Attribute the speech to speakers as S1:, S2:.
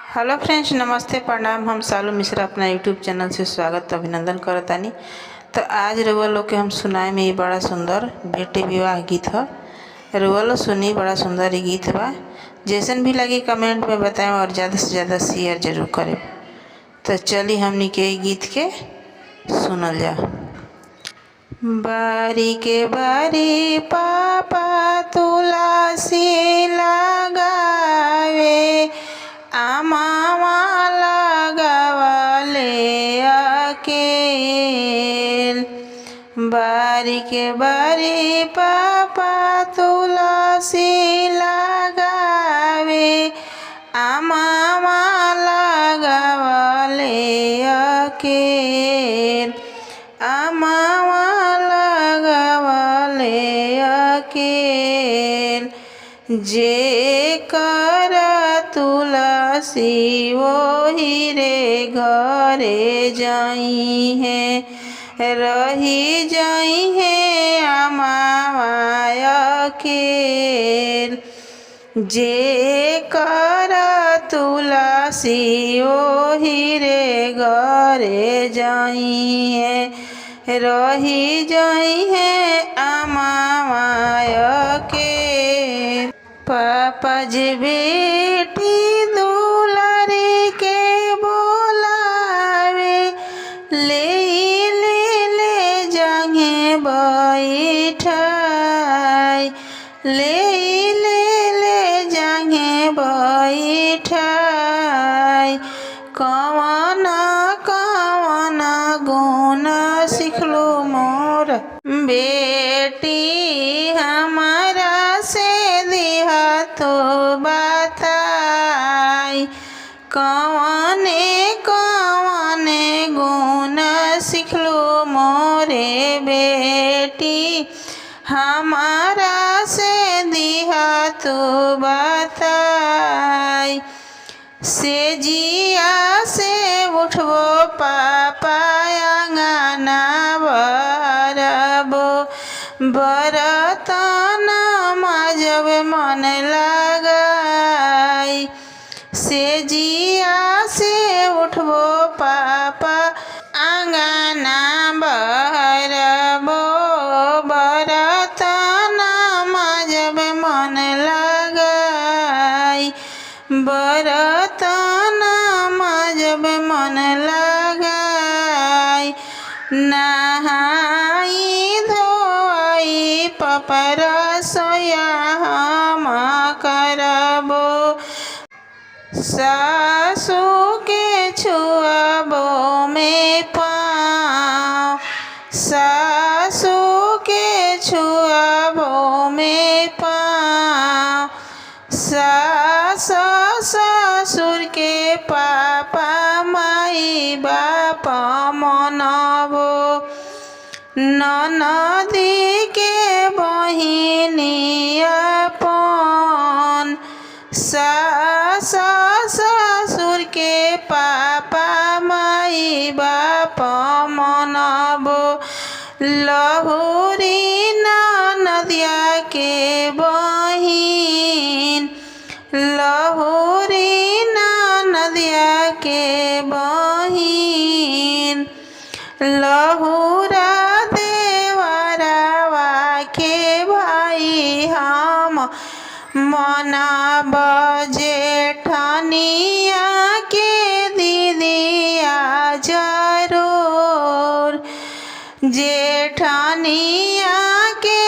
S1: Hello friends, नमस्ते प्रणाम। हम सालू मिश्रा अपना यूट्यूब चैनल से स्वागत अभिनंदन करतानी। तो आज रउआ लोग के हम सुनाए में ये बड़ा सुंदर बेटे विवाह गीत है। रउआ लोग सुनी, बड़ा सुंदर ये गीत बा। जैसन भी लगी कमेंट में बताएं और ज़्यादा से ज़्यादा शेयर जरूर करें। तो चली हमनी के गीत के सुनल जा। बारी के बारी पापा तुलसी लगावे, आमावा लगावले अकेल। बारी के बारी पापा तुलसी लगावे, आमावा लगावले अकेल। आमावा लगावले अकेल। जे कर तुलसी वही रे घरे जाई है, रही जाई है आमावा अकेल। जे कर तुलसी वही रे घरे जाई है, रही जाई है आमावा अकेल। पापा जे बेटी दुलारे के बोलावे, ले ले जांगे बैठाई, ले ले जांगे बैठाई। कवन कवन गुण सिखलो मोर बेटी, हमारा से दिहा तो बताई। कवने कवने गुण सिखलो मोरे बेटी, हमारा से दिहा तो बताई। से जिया से उठबो पापा अंगना बरबो, बरतन माजब मन लगाई। से जिया से उठबो पापा अंगना बरबो, बरतन माजब मन लगाई। बरतन माजब मन लगाई। नहाई धोई पपर सोया हम करबो, सासू के छुआबो में पाँव, सासू के छुआबो में पाँव। सास ससुर के पापा माई बाप मनबो, ननदी के बहिनी अपन। सास ससुर के पापा माई बाप मनबो, लहुरी ननदिया के बहिन, लहुरी ननदिया के बहिन। लहुरा देवरवा के भाई हम मनब, जेठनिया के दीदिया जरूर, जेठनिया के